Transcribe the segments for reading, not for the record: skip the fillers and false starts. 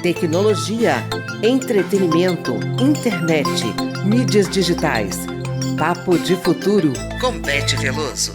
Tecnologia, entretenimento, internet, mídias digitais. Papo de Futuro com Beth Veloso.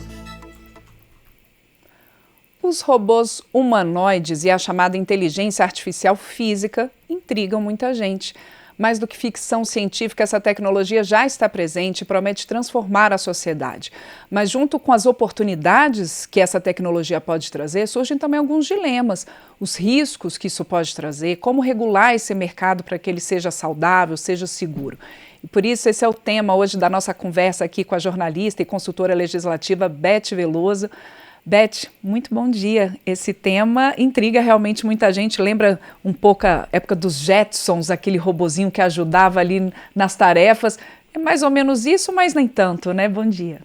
Os robôs humanoides e a chamada inteligência artificial física intrigam muita gente. Mais do que ficção científica, essa tecnologia já está presente e promete transformar a sociedade. Mas junto com as oportunidades que essa tecnologia pode trazer, surgem também alguns dilemas. Os riscos que isso pode trazer, como regular esse mercado para que ele seja saudável, seja seguro. E por isso esse é o tema hoje da nossa conversa aqui com a jornalista e consultora legislativa Beth Veloso. Beth, muito bom dia. Esse tema intriga realmente muita gente. Lembra um pouco a época dos Jetsons, aquele robozinho que ajudava ali nas tarefas. É mais ou menos isso, mas nem tanto, né? Bom dia.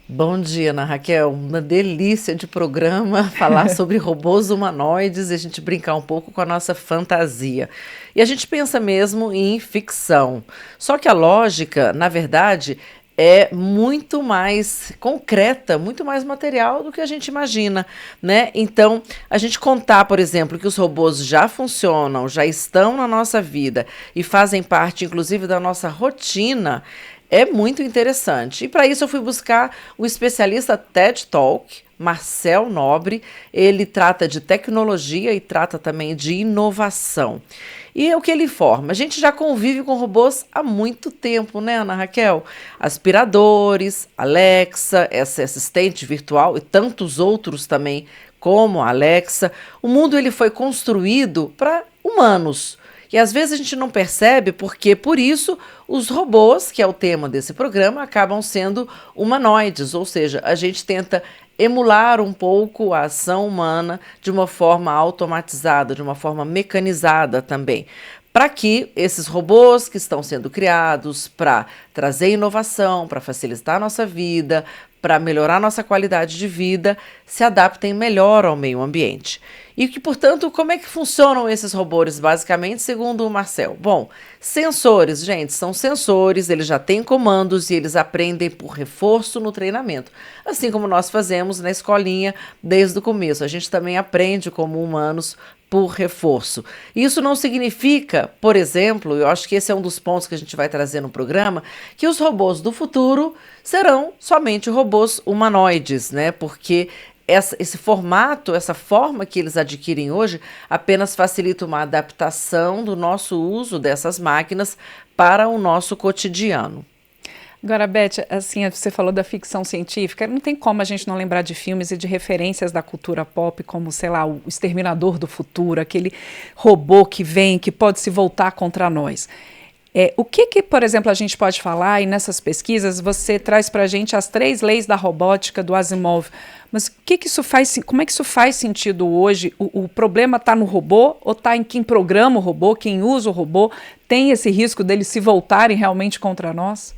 Bom dia, Ana Raquel. Uma delícia de programa falar sobre robôs humanoides e a gente brincar um pouco com a nossa fantasia. E a gente pensa mesmo em ficção. Só que a lógica, na verdade, é muito mais concreta, muito mais material do que a gente imagina, né? Então, a gente contar, por exemplo, que os robôs já funcionam, já estão na nossa vida e fazem parte, inclusive, da nossa rotina, é muito interessante. E para isso eu fui buscar o especialista TED Talk, Marcel Nobre. Ele trata de tecnologia e trata também de inovação. E é o que ele informa. A gente já convive com robôs há muito tempo, né, Ana Raquel? Aspiradores, Alexa, essa assistente virtual e tantos outros também, como a Alexa. O mundo ele foi construído para humanos. E às vezes a gente não percebe porque, por isso, os robôs, que é o tema desse programa, acabam sendo humanoides, ou seja, a gente tenta emular um pouco a ação humana de uma forma automatizada, de uma forma mecanizada também, para que esses robôs que estão sendo criados para trazer inovação, para facilitar a nossa vida, para melhorar a nossa qualidade de vida, se adaptem melhor ao meio ambiente. E que, portanto, como é que funcionam esses robôs, basicamente, segundo o Marcel? Bom, sensores, gente, são sensores, eles já têm comandos e eles aprendem por reforço no treinamento. Assim como nós fazemos na escolinha desde o começo. A gente também aprende como humanos por reforço. Isso não significa, por exemplo, eu acho que esse é um dos pontos que a gente vai trazer no programa, que os robôs do futuro serão somente robôs humanoides, né? Porque esse formato, essa forma que eles adquirem hoje, apenas facilita uma adaptação do nosso uso dessas máquinas para o nosso cotidiano. Agora, Beth, assim, você falou da ficção científica, não tem como a gente não lembrar de filmes e de referências da cultura pop, como, sei lá, o Exterminador do Futuro, aquele robô que vem, que pode se voltar contra nós. O que, por exemplo, a gente pode falar, e nessas pesquisas você traz para a gente as 3 leis da robótica do Asimov, mas como é que isso faz sentido hoje? O problema está no robô ou está em quem programa o robô, quem usa o robô? Tem esse risco deles se voltarem realmente contra nós?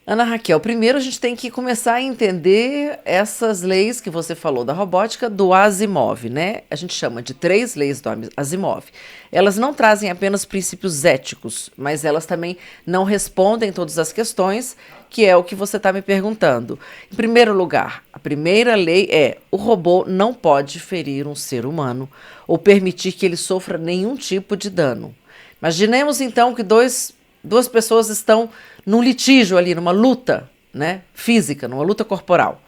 Ana Raquel, primeiro a gente tem que começar a entender essas leis que você falou da robótica do Asimov, né? A gente chama de 3 leis do Asimov. Elas não trazem apenas princípios éticos, mas elas também não respondem todas as questões, que é o que você está me perguntando. Em primeiro lugar, a primeira lei é: o robô não pode ferir um ser humano ou permitir que ele sofra nenhum tipo de dano. Imaginemos então que duas pessoas estão num litígio ali, numa luta, né, física, numa luta corporal.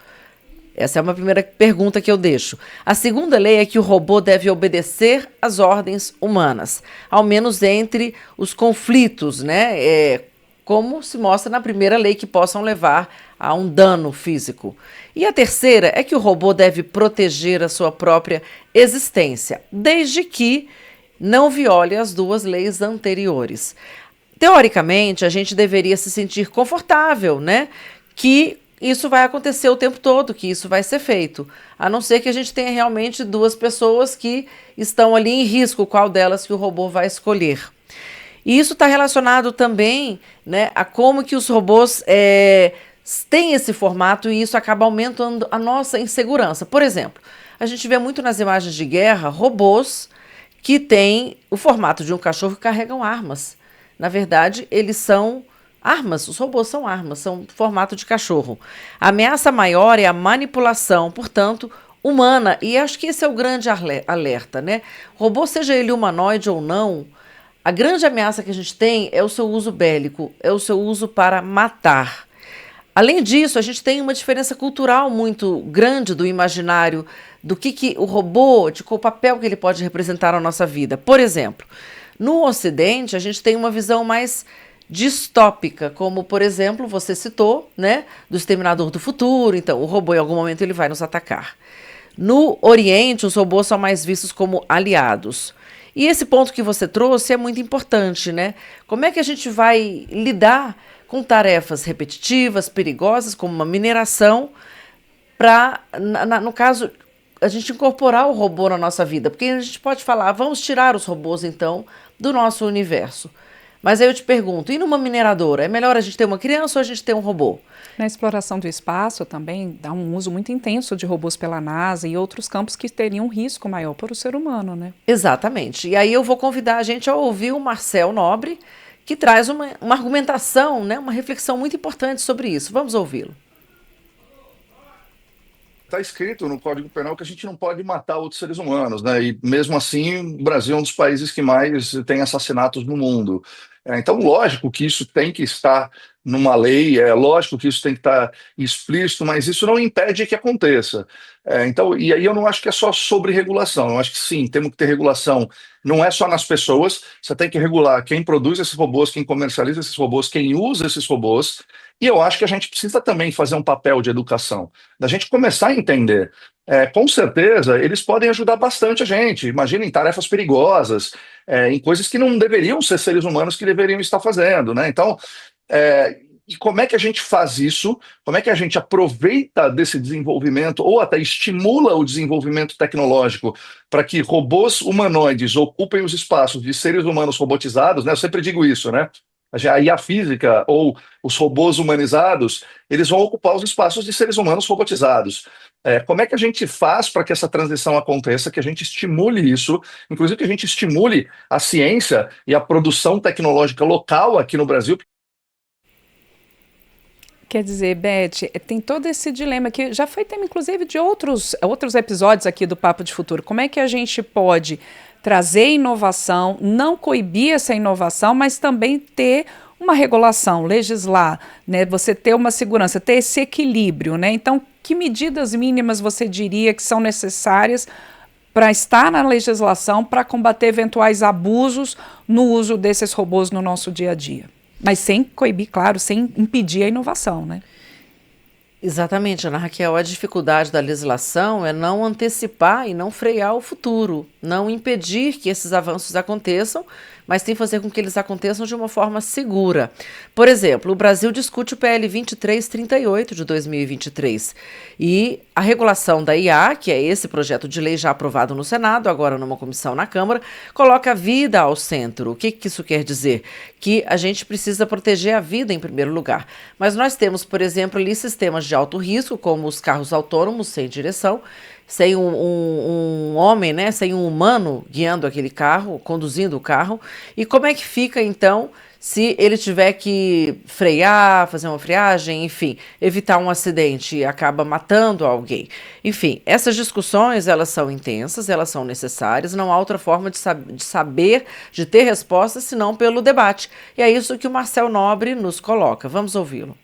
Essa é uma primeira pergunta que eu deixo. A segunda lei é que o robô deve obedecer às ordens humanas, ao menos entre os conflitos, né, como se mostra na primeira lei, que possam levar a um dano físico. E a terceira é que o robô deve proteger a sua própria existência, desde que não viole as 2 leis anteriores. Teoricamente, a gente deveria se sentir confortável, né? Que isso vai acontecer o tempo todo, que isso vai ser feito. A não ser que a gente tenha realmente 2 pessoas que estão ali em risco, qual delas que o robô vai escolher. E isso está relacionado também, né, a como que os robôs têm esse formato e isso acaba aumentando a nossa insegurança. Por exemplo, a gente vê muito nas imagens de guerra robôs que têm o formato de um cachorro que carregam armas. Na verdade, eles são armas, os robôs são armas, são formato de cachorro. A ameaça maior é a manipulação, portanto, humana. E acho que esse é o grande alerta, né? Robô, seja ele humanoide ou não, a grande ameaça que a gente tem é o seu uso bélico, é o seu uso para matar. Além disso, a gente tem uma diferença cultural muito grande do imaginário do que o robô, de qual papel que ele pode representar na nossa vida. Por exemplo, no Ocidente, a gente tem uma visão mais distópica, como, por exemplo, você citou, né, do Exterminador do Futuro. Então, o robô, em algum momento, ele vai nos atacar. No Oriente, os robôs são mais vistos como aliados. E esse ponto que você trouxe é muito importante, né? Como é que a gente vai lidar com tarefas repetitivas, perigosas, como uma mineração, para, no caso, a gente incorporar o robô na nossa vida? Porque a gente pode falar, vamos tirar os robôs, então, do nosso universo. Mas aí eu te pergunto, e numa mineradora, é melhor a gente ter uma criança ou a gente ter um robô? Na exploração do espaço também dá um uso muito intenso de robôs pela NASA e outros campos que teriam um risco maior para o ser humano, né? Exatamente. E aí eu vou convidar a gente a ouvir o Marcel Nobre, que traz uma argumentação, né, uma reflexão muito importante sobre isso. Vamos ouvi-lo. Está escrito no Código Penal que a gente não pode matar outros seres humanos, né? E mesmo assim, o Brasil é um dos países que mais tem assassinatos no mundo. Então, lógico que isso tem que estar numa lei, é lógico que isso tem que estar explícito, mas isso não impede que aconteça. Então, e aí eu não acho que é só sobre regulação, eu acho que sim, temos que ter regulação, não é só nas pessoas, você tem que regular quem produz esses robôs, quem comercializa esses robôs, quem usa esses robôs, e eu acho que a gente precisa também fazer um papel de educação, da gente começar a entender. Com certeza, eles podem ajudar bastante a gente. Imagina em tarefas perigosas, em coisas que não deveriam ser seres humanos que deveriam estar fazendo, né? Então, e como é que a gente faz isso? Como é que a gente aproveita desse desenvolvimento ou até estimula o desenvolvimento tecnológico para que robôs humanoides ocupem os espaços de seres humanos robotizados, né? Eu sempre digo isso, né? A IA física ou os robôs humanizados, eles vão ocupar os espaços de seres humanos robotizados. Como é que a gente faz para que essa transição aconteça, que a gente estimule isso, inclusive que a gente estimule a ciência e a produção tecnológica local aqui no Brasil? Quer dizer, Beth, tem todo esse dilema que já foi tema, inclusive, de outros episódios aqui do Papo de Futuro. Como é que a gente pode trazer inovação, não coibir essa inovação, mas também ter uma regulação, legislar, né? Você ter uma segurança, ter esse equilíbrio, né? Então, que medidas mínimas você diria que são necessárias para estar na legislação para combater eventuais abusos no uso desses robôs no nosso dia a dia? Mas sem coibir, claro, sem impedir a inovação, né? Exatamente, Ana Raquel. A dificuldade da legislação é não antecipar e não frear o futuro, não impedir que esses avanços aconteçam, mas sim fazer com que eles aconteçam de uma forma segura. Por exemplo, o Brasil discute o PL 2338 de 2023 e a regulação da IA, que é esse projeto de lei já aprovado no Senado, agora numa comissão na Câmara, coloca a vida ao centro. O que isso quer dizer? Que a gente precisa proteger a vida em primeiro lugar. Mas nós temos, por exemplo, ali sistemas de alto risco, como os carros autônomos sem direção, sem um homem, né, sem um humano guiando aquele carro, conduzindo o carro. E como é que fica, então, se ele tiver que frear, fazer uma freagem, enfim, evitar um acidente e acaba matando alguém? Enfim, essas discussões, elas são intensas, elas são necessárias, não há outra forma de saber, de ter respostas, senão pelo debate. E é isso que o Marcel Nobre nos coloca. Vamos ouvi-lo.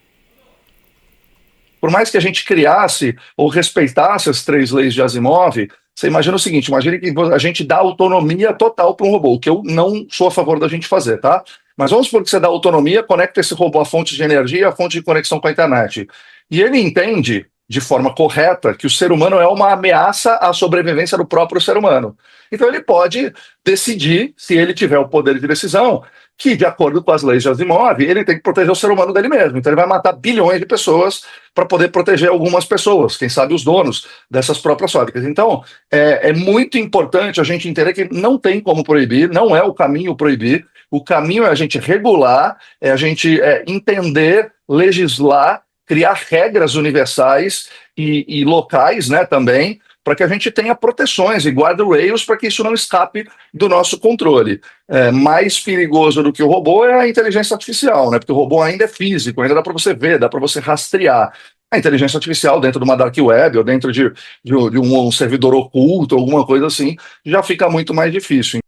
Por mais que a gente criasse ou respeitasse as 3 leis de Asimov, você imagina o seguinte, imagine que a gente dá autonomia total para um robô, o que eu não sou a favor da gente fazer, tá? Mas vamos supor que você dá autonomia, conecta esse robô à fonte de energia, à fonte de conexão com a internet. E ele entende, de forma correta, que o ser humano é uma ameaça à sobrevivência do próprio ser humano. Então ele pode decidir, se ele tiver o poder de decisão, que, de acordo com as leis de Asimov, ele tem que proteger o ser humano dele mesmo. Então ele vai matar bilhões de pessoas para poder proteger algumas pessoas, quem sabe os donos dessas próprias fábricas. Então, é muito importante a gente entender que não tem como proibir, não é o caminho proibir, o caminho é a gente regular, é a gente entender, legislar, criar regras universais e locais, né, também, para que a gente tenha proteções e guardrails para que isso não escape do nosso controle. Mais perigoso do que o robô é a inteligência artificial, né? Porque o robô ainda é físico, ainda dá para você ver, dá para você rastrear. A inteligência artificial dentro de uma dark web ou dentro de um servidor oculto, alguma coisa assim, já fica muito mais difícil.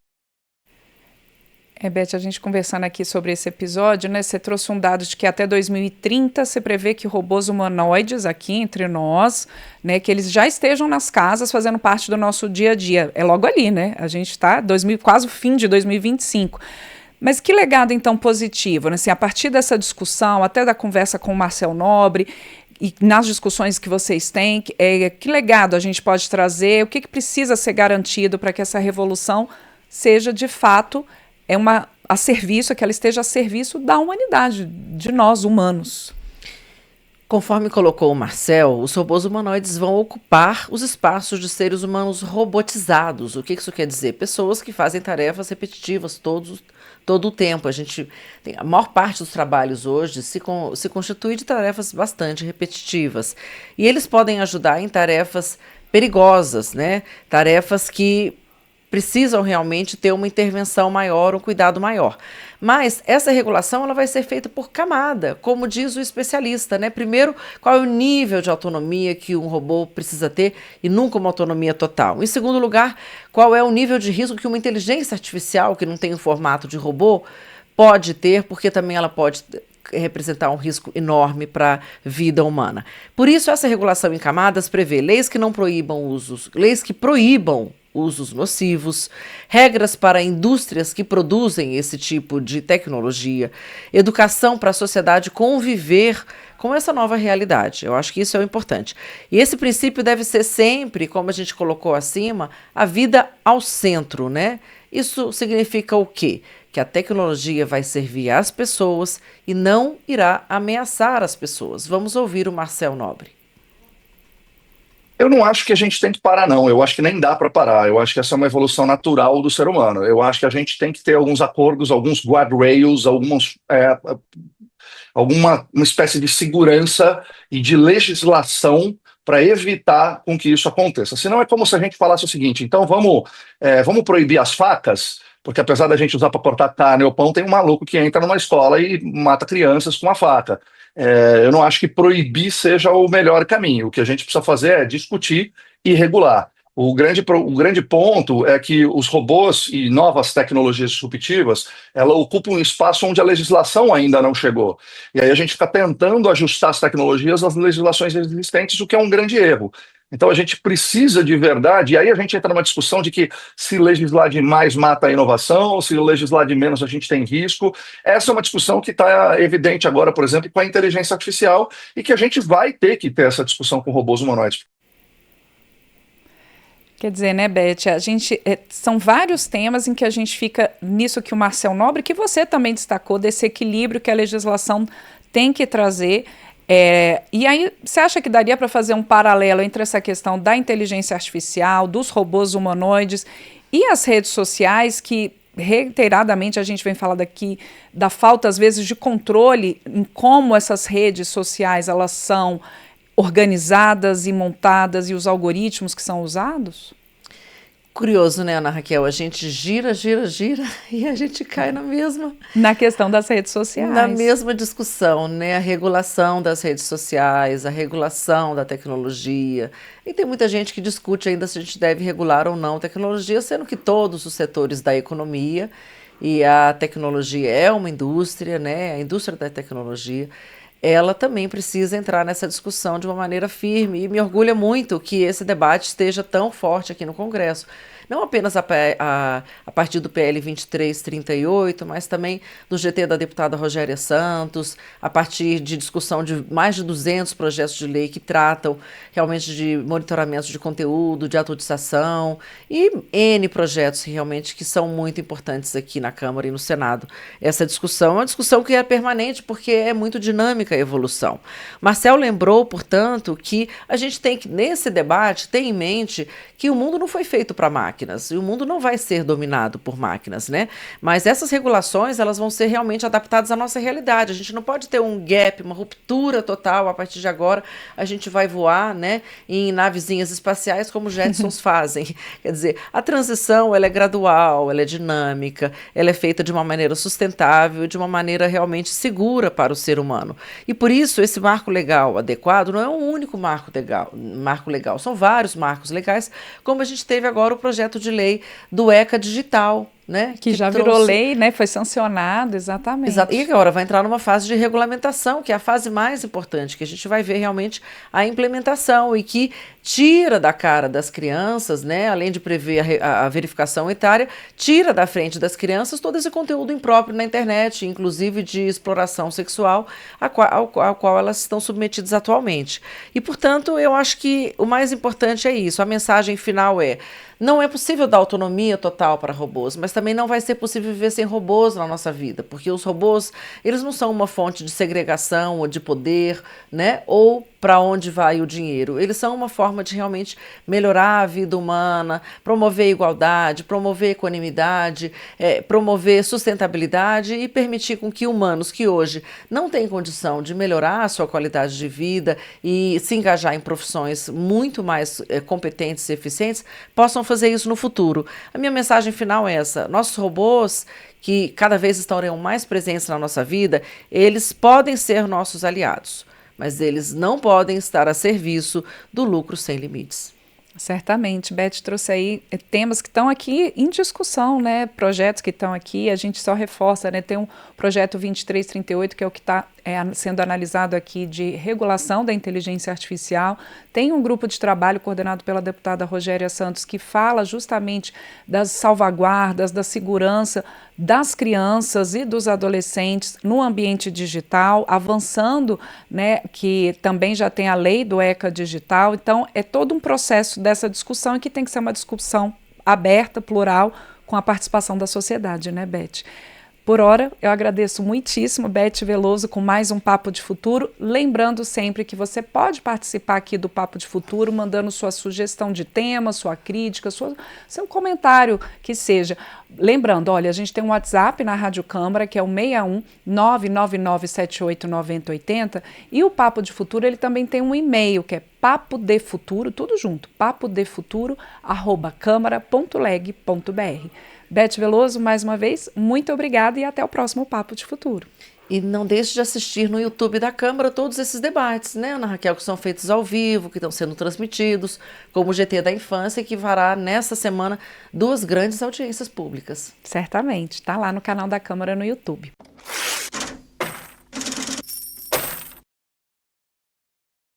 Beth, a gente conversando aqui sobre esse episódio, né? Você trouxe um dado de que até 2030 você prevê que robôs humanoides aqui entre nós, né? Que eles já estejam nas casas fazendo parte do nosso dia a dia. É logo ali, né? A gente está quase o fim de 2025. Mas que legado, então, positivo, né? Assim, a partir dessa discussão, até da conversa com o Marcel Nobre, e nas discussões que vocês têm, que legado a gente pode trazer, o que precisa ser garantido para que essa revolução seja, de fato, a serviço, que ela esteja a serviço da humanidade, de nós, humanos. Conforme colocou o Marcel, os robôs humanoides vão ocupar os espaços de seres humanos robotizados. O que isso quer dizer? Pessoas que fazem tarefas repetitivas todo o tempo. A maior parte dos trabalhos hoje se constitui de tarefas bastante repetitivas. E eles podem ajudar em tarefas perigosas, né? Tarefas que precisam realmente ter uma intervenção maior, um cuidado maior. Mas essa regulação ela vai ser feita por camada, como diz o especialista, né? Primeiro, qual é o nível de autonomia que um robô precisa ter e nunca uma autonomia total. Em segundo lugar, qual é o nível de risco que uma inteligência artificial, que não tem o formato de robô, pode ter, porque também ela pode representar um risco enorme para a vida humana. Por isso, essa regulação em camadas prevê leis que não proíbam usos, leis que proíbam usos nocivos, regras para indústrias que produzem esse tipo de tecnologia, educação para a sociedade conviver com essa nova realidade. Eu acho que isso é o importante. E esse princípio deve ser sempre, como a gente colocou acima, a vida ao centro, né? Isso significa o quê? Que a tecnologia vai servir às pessoas e não irá ameaçar as pessoas. Vamos ouvir o Marcel Nobre. Eu não acho que a gente tem que parar, não. Eu acho que nem dá para parar. Eu acho que essa é uma evolução natural do ser humano. Eu acho que a gente tem que ter alguns acordos, alguns guardrails, uma espécie de segurança e de legislação para evitar com que isso aconteça. Senão é como se a gente falasse o seguinte: então vamos proibir as facas, porque apesar da gente usar para cortar carne ou pão, tem um maluco que entra numa escola e mata crianças com uma faca. Eu não acho que proibir seja o melhor caminho. O que a gente precisa fazer é discutir e regular. O grande ponto é que os robôs e novas tecnologias disruptivas, ela ocupam um espaço onde a legislação ainda não chegou. E aí a gente fica tentando ajustar as tecnologias às legislações existentes, o que é um grande erro. Então a gente precisa de verdade, e aí a gente entra numa discussão de que se legislar demais mata a inovação, se legislar de menos a gente tem risco. Essa é uma discussão que está evidente agora, por exemplo, com a inteligência artificial, e que a gente vai ter que ter essa discussão com robôs humanoides. Quer dizer, né, Beth, são vários temas em que a gente fica nisso que o Marcel Nobre, que você também destacou, desse equilíbrio que a legislação tem que trazer. E aí, você acha que daria para fazer um paralelo entre essa questão da inteligência artificial, dos robôs humanoides e as redes sociais, que reiteradamente a gente vem falando aqui da falta, às vezes, de controle em como essas redes sociais elas são organizadas e montadas e os algoritmos que são usados? Curioso, né, Ana Raquel? A gente gira e a gente cai na questão das redes sociais. Na mesma discussão, né? A regulação das redes sociais, a regulação da tecnologia. E tem muita gente que discute ainda se a gente deve regular ou não a tecnologia, sendo que todos os setores da economia, e a tecnologia é uma indústria, né? A indústria da tecnologia, ela também precisa entrar nessa discussão de uma maneira firme, e me orgulha muito que esse debate esteja tão forte aqui no Congresso. Não apenas a partir do PL 2338, mas também do GT da deputada Rogéria Santos, a partir de discussão de mais de 200 projetos de lei que tratam realmente de monitoramento de conteúdo, de atualização, e N projetos realmente que são muito importantes aqui na Câmara e no Senado. Essa discussão é uma discussão que é permanente, porque é muito dinâmica a evolução. Marcel lembrou, portanto, que a gente tem que, nesse debate, ter em mente que o mundo não foi feito para máquinas. máquinas. E o mundo não vai ser dominado por máquinas, né? Mas essas regulações, elas vão ser realmente adaptadas à nossa realidade. A gente não pode ter um gap, uma ruptura total. A partir de agora, a gente vai voar, né, em navezinhas espaciais como os Jetsons fazem. Quer dizer, a transição, ela é gradual, ela é dinâmica, ela é feita de uma maneira sustentável, de uma maneira realmente segura para o ser humano. E por isso, esse marco legal adequado não é um único marco legal, são vários marcos legais, como a gente teve agora o projeto de lei do ECA Digital, né? Que já virou lei, né? Foi sancionado, exatamente. Exato. E agora vai entrar numa fase de regulamentação, que é a fase mais importante, que a gente vai ver realmente a implementação e que tira da cara das crianças, né? Além de prever a verificação etária, tira da frente das crianças todo esse conteúdo impróprio na internet, inclusive de exploração sexual, ao qual elas estão submetidas atualmente. E, portanto, eu acho que o mais importante é isso. A mensagem final é: não é possível dar autonomia total para robôs, mas também não vai ser possível viver sem robôs na nossa vida, porque os robôs, eles não são uma fonte de segregação ou de poder, né? Ou para onde vai o dinheiro. Eles são uma forma de realmente melhorar a vida humana, promover igualdade, promover equanimidade, promover sustentabilidade e permitir com que humanos que hoje não têm condição de melhorar a sua qualidade de vida e se engajar em profissões muito mais competentes e eficientes, possam fazer isso no futuro. A minha mensagem final é essa: nossos robôs, que cada vez estarão mais presentes na nossa vida, eles podem ser nossos aliados, mas eles não podem estar a serviço do lucro sem limites. Certamente, Beth trouxe aí temas que estão aqui em discussão, né? Projetos que estão aqui, a gente só reforça, né? Tem um projeto 2338, que é o que está sendo analisado aqui, de regulação da inteligência artificial. Tem um grupo de trabalho coordenado pela deputada Rogéria Santos que fala justamente das salvaguardas, da segurança das crianças e dos adolescentes no ambiente digital, avançando, né, que também já tem a lei do ECA digital. Então, é todo um processo dessa discussão e que tem que ser uma discussão aberta, plural, com a participação da sociedade, né, Beth? Por hora, eu agradeço muitíssimo, Beth Veloso, com mais um Papo de Futuro. Lembrando sempre que você pode participar aqui do Papo de Futuro, mandando sua sugestão de tema, sua crítica, seu comentário que seja. Lembrando, olha, a gente tem um WhatsApp na Rádio Câmara, que é o 61 999789080, e o Papo de Futuro, ele também tem um e-mail, que é papodefuturo, tudo junto, papodefuturo@câmara.leg.br. Beth Veloso, mais uma vez, muito obrigada e até o próximo Papo de Futuro. E não deixe de assistir no YouTube da Câmara todos esses debates, né, Ana Raquel, que são feitos ao vivo, que estão sendo transmitidos, como o GT da Infância, que fará nessa semana 2 grandes audiências públicas. Certamente, está lá no canal da Câmara no YouTube.